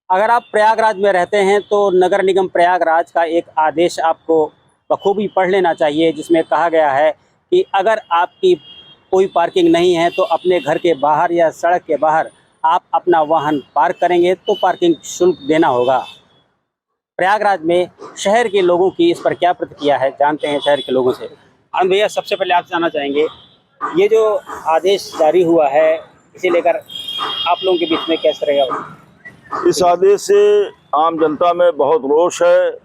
अगर आप प्रयागराज में रहते हैं तो नगर निगम प्रयागराज का एक आदेश आपको बखूबी पढ़ लेना चाहिए, जिसमें कहा गया है कि अगर आपकी कोई पार्किंग नहीं है तो अपने घर के बाहर या सड़क के बाहर आप अपना वाहन पार्क करेंगे तो पार्किंग शुल्क देना होगा। प्रयागराज में शहर के लोगों की इस पर क्या प्रतिक्रिया है, जानते हैं शहर के लोगों से। हम भैया सबसे पहले आपसे जानना चाहेंगे, ये जो आदेश जारी हुआ है इसे लेकर आप लोगों के बीच में कैसे रहेगा? इस आदेश से आम जनता में बहुत रोष है।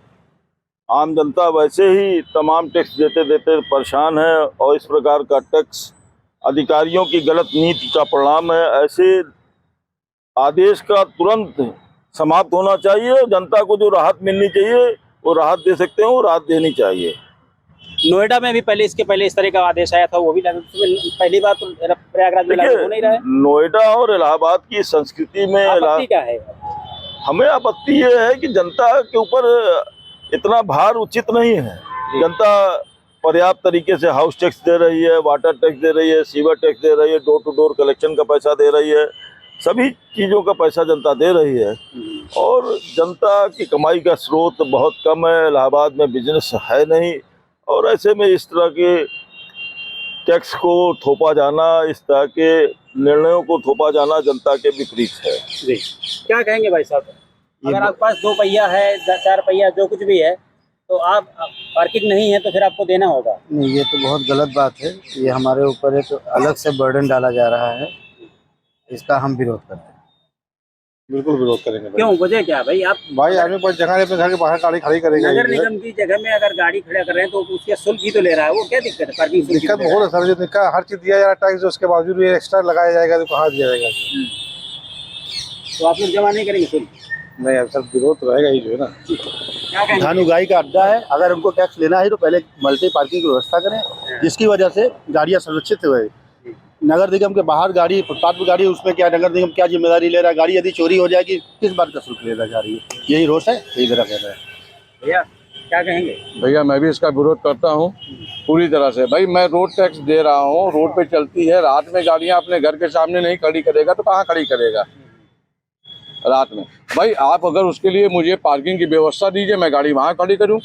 आम जनता वैसे ही तमाम टैक्स देते देते परेशान है और इस प्रकार का टैक्स अधिकारियों की गलत नीति का परिणाम है। ऐसे आदेश का तुरंत समाप्त होना चाहिए और जनता को जो राहत मिलनी चाहिए वो राहत दे सकते हैं, वो राहत देनी चाहिए। नोएडा में भी पहले इसके पहले इस तरह का आदेश आया था, वो भी पहली बार तो प्रयागराज में लागू हो नहीं रहा है। नोएडा और इलाहाबाद की संस्कृति में आपत्ति क्या है? हमें आपत्ति ये है कि जनता के ऊपर इतना भार उचित नहीं है। जनता पर्याप्त तरीके से हाउस टैक्स दे रही है, वाटर टैक्स दे रही है, सीवर टैक्स दे रही है, डोर टू डोर कलेक्शन का पैसा दे रही है, सभी चीज़ों का पैसा जनता दे रही है और जनता की कमाई का स्रोत बहुत कम है। इलाहाबाद में बिजनेस है नहीं और ऐसे में इस तरह के टैक्स को थोपा जाना, इस तरह के निर्णयों को थोपा जाना जनता के विपरीत है। जी, क्या कहेंगे भाई साहब? अगर आपके पास 2 पहिया है, 4 पहिया जो कुछ भी है, तो आप पार्किंग नहीं है तो फिर आपको देना होगा। नहीं, ये तो बहुत गलत बात है। ये हमारे ऊपर एक अलग से बर्डन डाला जा रहा है, इसका हम विरोध करते हैं। बिल्कुल विरोध करेंगे भाई। क्यों, वजह क्या भाई? आप भाई आदमी पर जगह अपने घर के बाहर गाड़ी खड़ी करेगा। नगर निगम की जगह में अगर गाड़ी खड़ा कर रहे हैं तो उसका शुल्क ही तो ले रहा है, वो क्या दिक्कत है? पार्किंग शुल्क दिक्कत बहुत है सर, जो दिक्कत हर चीज दिया जा रहा है टैक्स, उसके बावजूद भी एक्स्ट्रा लगाया जाएगा तो कहाँ दिया जाएगा? तो आप लोग जमा नहीं करेंगे शुल्क? नहीं अब सर विरोध तो रहेगा ही जो है ना। क्या कहेंगे? धान उगाई का अड्डा है, अगर उनको टैक्स लेना है तो पहले मल्टी पार्किंग की व्यवस्था करें, जिसकी वजह से गाड़ियाँ सुरक्षित हुए। नगर निगम के बाहर गाड़ी, फुटपाथ पर गाड़ी, उसमें क्या नगर निगम क्या जिम्मेदारी ले रहा है? गाड़ी यदि चोरी हो जाएगी किस बात का शुल्क लेना जा रही है? यही रोष है, यही मेरा कहना है। भैया क्या कहेंगे? भैया मैं भी इसका विरोध करता हूँ पूरी तरह से। भाई मैं रोड टैक्स दे रहा हूँ, रोड पे चलती है, रात में गाड़ियाँ अपने घर के सामने नहीं खड़ी करेगा तो कहाँ खड़ी करेगा रात में? भाई आप अगर उसके लिए मुझे पार्किंग की व्यवस्था दीजिए, मैं गाड़ी वहाँ खड़ी करूँ,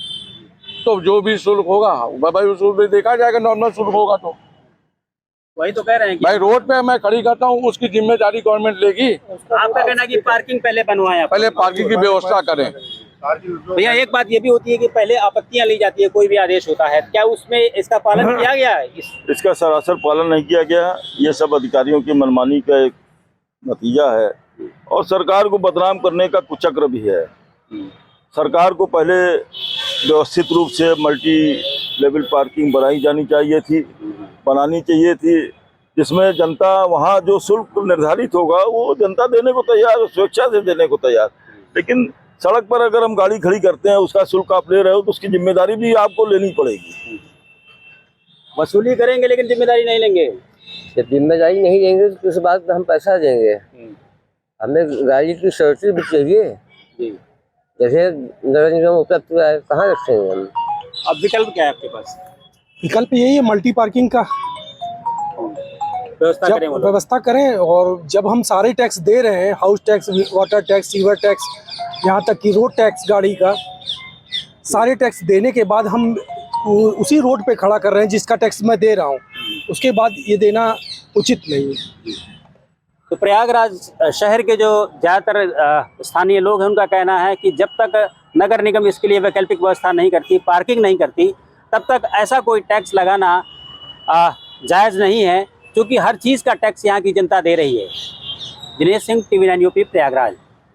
तो जो भी शुल्क होगा भाई उस शुल्क में देखा जाएगा, नॉर्मल शुल्क होगा। तो वही तो कह रहे हैं कि भाई रोड पे मैं खड़ी करता हूँ, उसकी जिम्मेदारी गवर्नमेंट लेगी। आपका कहना है कि पार्किंग पहले बनवाएं, पहले पार्किंग की व्यवस्था करें। भैया एक बात ये भी होती है कि पहले आपत्तियां ली जाती है, कोई भी आदेश होता है, क्या उसमें इसका पालन किया गया है? इसका सरासर पालन नहीं किया गया। ये सब अधिकारियों की मनमानी का एक नतीजा है और सरकार को बदनाम करने का कुचक्र भी है। सरकार को पहले व्यवस्थित रूप से मल्टी लेवल पार्किंग बनाई जानी चाहिए थी, बनानी चाहिए थी, जिसमें जनता वहाँ जो शुल्क निर्धारित होगा वो जनता देने को तैयार, स्वेच्छा से देने को तैयार। लेकिन सड़क पर अगर हम गाड़ी खड़ी करते हैं, उसका शुल्क आप ले रहे हो तो उसकी जिम्मेदारी भी आपको लेनी पड़ेगी। वसूली करेंगे लेकिन जिम्मेदारी नहीं लेंगे। जिम्मेदारी नहीं लेंगे तो किस बात पे हम पैसा देंगे? हमें गाड़ी की सर्विस भी चाहिए। जैसे नगर निगम उपलब्ध है, कहाँ रखेंगे हम? अब विकल्प क्या है आपके पास? विकल्प यही है मल्टी पार्किंग का व्यवस्था करें। और जब हम सारे टैक्स दे रहे हैं, house tax, water tax, sewer tax, यहाँ तक कि रोड टैक्स, गाड़ी का सारे टैक्स देने के बाद हम उसी रोड पे खड़ा कर रहे हैं जिसका टैक्स मैं दे रहा हूँ, उसके बाद ये देना उचित नहीं है। तो प्रयागराज शहर के जो ज़्यादातर स्थानीय लोग हैं उनका कहना है कि जब तक नगर निगम इसके लिए वैकल्पिक व्यवस्था नहीं करती, पार्किंग नहीं करती, तब तक ऐसा कोई टैक्स लगाना जायज़ नहीं है, क्योंकि हर चीज़ का टैक्स यहाँ की जनता दे रही है। Dinesh Singh, TV9 UP, Prayagraj.